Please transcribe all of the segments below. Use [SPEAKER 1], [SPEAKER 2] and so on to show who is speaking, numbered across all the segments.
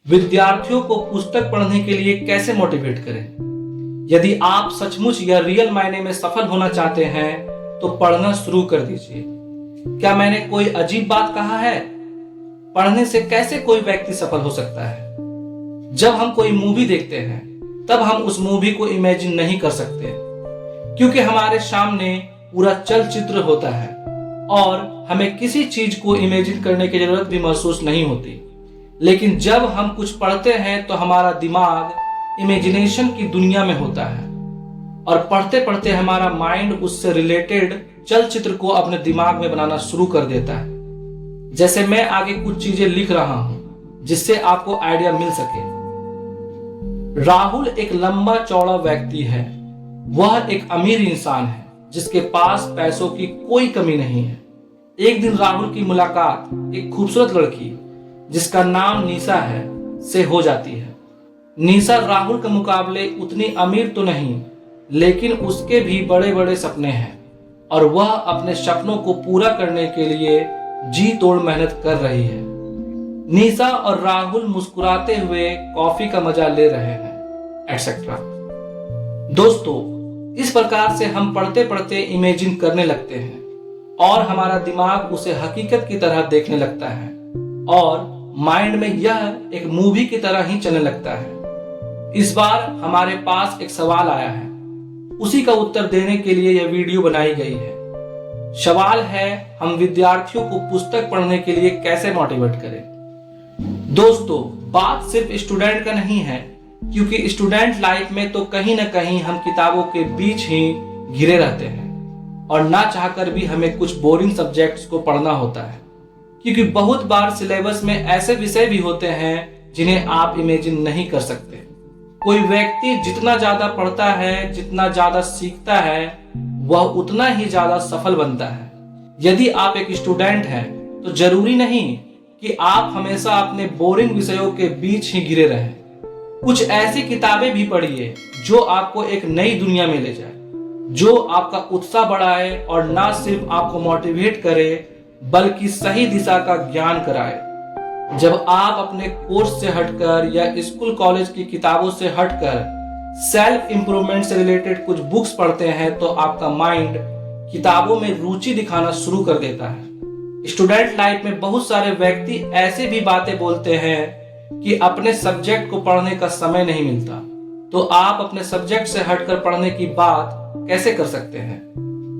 [SPEAKER 1] विद्यार्थियों को पुस्तक पढ़ने के लिए कैसे मोटिवेट करें। यदि आप सचमुच या रियल मायने में सफल होना चाहते हैं तो पढ़ना शुरू कर दीजिए। क्या मैंने कोई अजीब बात कहा है? पढ़ने से कैसे कोई व्यक्ति सफल हो सकता है? जब हम कोई मूवी देखते हैं तब हम उस मूवी को इमेजिन नहीं कर सकते, क्योंकि हमारे सामने पूरा चलचित्र होता है और हमें किसी चीज को इमेजिन करने की जरूरत भी महसूस नहीं होती। लेकिन जब हम कुछ पढ़ते हैं तो हमारा दिमाग इमेजिनेशन की दुनिया में होता है और पढ़ते पढ़ते हमारा माइंड उससे रिलेटेड चलचित्र को अपने दिमाग में बनाना शुरू कर देता है। जैसे मैं आगे कुछ चीजें लिख रहा हूं जिससे आपको आइडिया मिल सके। राहुल एक लंबा चौड़ा व्यक्ति है। वह एक अमीर इंसान है जिसके पास पैसों की कोई कमी नहीं है। एक दिन राहुल की मुलाकात एक खूबसूरत लड़की जिसका नाम निशा है से हो जाती है। निशा राहुल के मुकाबले उतनी अमीर तो नहीं, लेकिन उसके भी बड़े बड़े सपने हैं और वह अपने सपनों को पूरा करने के लिए जी तोड़ मेहनत कर रही है। निशा और राहुल मुस्कुराते हुए कॉफी का मजा ले रहे हैं, एटसेट्रा। दोस्तों, इस प्रकार से हम पढ़ते पढ़ते इमेजिन करने लगते हैं और हमारा दिमाग उसे हकीकत की तरह देखने लगता है और माइंड में यह एक मूवी की तरह ही चलने लगता है। इस बार हमारे पास एक सवाल आया है, उसी का उत्तर देने के लिए यह वीडियो बनाई गई है। सवाल है, हम विद्यार्थियों को पुस्तक पढ़ने के लिए कैसे मोटिवेट करें। दोस्तों, बात सिर्फ स्टूडेंट का नहीं है, क्योंकि स्टूडेंट लाइफ में तो कहीं ना कहीं हम किताबों के बीच ही घिरे रहते हैं और ना चाहकर भी हमें कुछ बोरिंग सब्जेक्ट्स को पढ़ना होता है, क्योंकि बहुत बार सिलेबस में ऐसे विषय भी होते हैं जिन्हें आप इमेजिन नहीं कर सकते। कोई व्यक्ति जितना ज्यादा पढ़ता है, जितना ज्यादा सीखता है, वह उतना ही ज्यादा सफल बनता है। यदि आप एक स्टूडेंट हैं तो जरूरी नहीं कि आप हमेशा अपने बोरिंग विषयों के बीच ही घिरे रहें। कुछ ऐसी किताबें भी पढ़िए जो आपको एक नई दुनिया में ले जाए, जो आपका उत्साह बढ़ाए और ना सिर्फ आपको मोटिवेट करे बल्कि सही दिशा का ज्ञान कराए। जब आप अपने कोर्स से हटकर या स्कूल कॉलेज की किताबों से हटकर सेल्फ इंप्रूवमेंट से रिलेटेड कुछ बुक्स पढ़ते हैं तो आपका माइंड किताबों में रुचि दिखाना शुरू कर देता है। स्टूडेंट लाइफ में बहुत सारे व्यक्ति ऐसे भी बातें बोलते हैं कि अपने सब्जेक्ट को पढ़ने का समय नहीं मिलता, तो आप अपने सब्जेक्ट से हटकर पढ़ने की बात कैसे कर सकते हैं।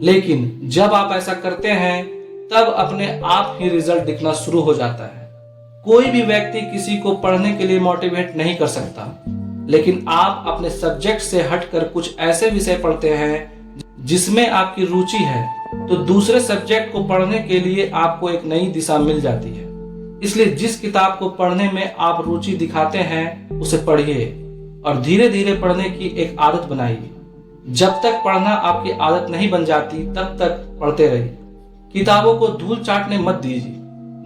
[SPEAKER 1] लेकिन जब आप ऐसा करते हैं तब अपने आप ही रिजल्ट दिखना शुरू हो जाता है। कोई भी व्यक्ति किसी को पढ़ने के लिए मोटिवेट नहीं कर सकता, लेकिन आप अपने सब्जेक्ट से हटकर कुछ ऐसे विषय पढ़ते हैं जिसमें आपकी रुचि है, तो दूसरे सब्जेक्ट को पढ़ने के लिए आपको एक नई दिशा मिल जाती है। इसलिए जिस किताब को पढ़ने में आप रुचि दिखाते हैं उसे पढ़िए और धीरे धीरे पढ़ने की एक आदत बनाइए। जब तक पढ़ना आपकी आदत नहीं बन जाती तब तक पढ़ते रहिए। किताबों को धूल चाटने मत दीजिए।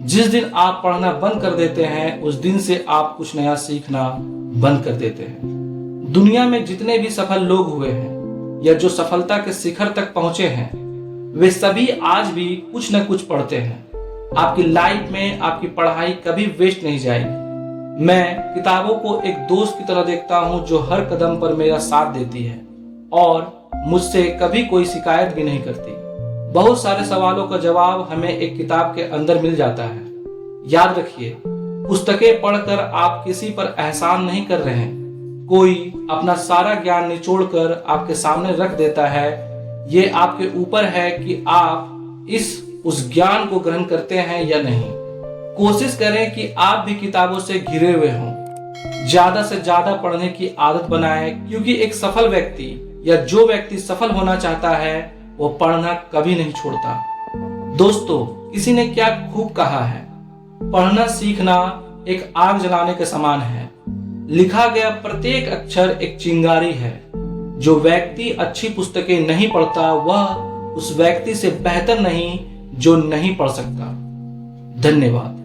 [SPEAKER 1] जिस दिन आप पढ़ना बंद कर देते हैं उस दिन से आप कुछ नया सीखना बंद कर देते हैं। दुनिया में जितने भी सफल लोग हुए हैं या जो सफलता के शिखर तक पहुंचे हैं, वे सभी आज भी कुछ न कुछ पढ़ते हैं। आपकी लाइफ में आपकी पढ़ाई कभी वेस्ट नहीं जाएगी। मैं किताबों को एक दोस्त की तरह देखता हूं जो हर कदम पर मेरा साथ देती है और मुझसे कभी कोई शिकायत भी नहीं करती। बहुत सारे सवालों का जवाब हमें एक किताब के अंदर मिल जाता है। याद रखिए, पुस्तकें पढ़कर आप किसी पर एहसान नहीं कर रहे हैं। कोई अपना सारा ज्ञान निचोड़कर आपके सामने रख देता है। ये आपके ऊपर है कि आप उस ज्ञान को ग्रहण करते हैं या नहीं। कोशिश करें कि आप भी किताबों से घिरे हुए हों। ज्यादा से ज्यादा पढ़ने की आदत बनाएं, क्योंकि एक सफल व्यक्ति या जो व्यक्ति सफल होना चाहता है वो पढ़ना कभी नहीं छोड़ता। दोस्तों, किसी ने क्या खूब कहा है, पढ़ना सीखना एक आग जलाने के समान है। लिखा गया प्रत्येक अक्षर एक चिंगारी है। जो व्यक्ति अच्छी पुस्तकें नहीं पढ़ता वह उस व्यक्ति से बेहतर नहीं जो नहीं पढ़ सकता। धन्यवाद।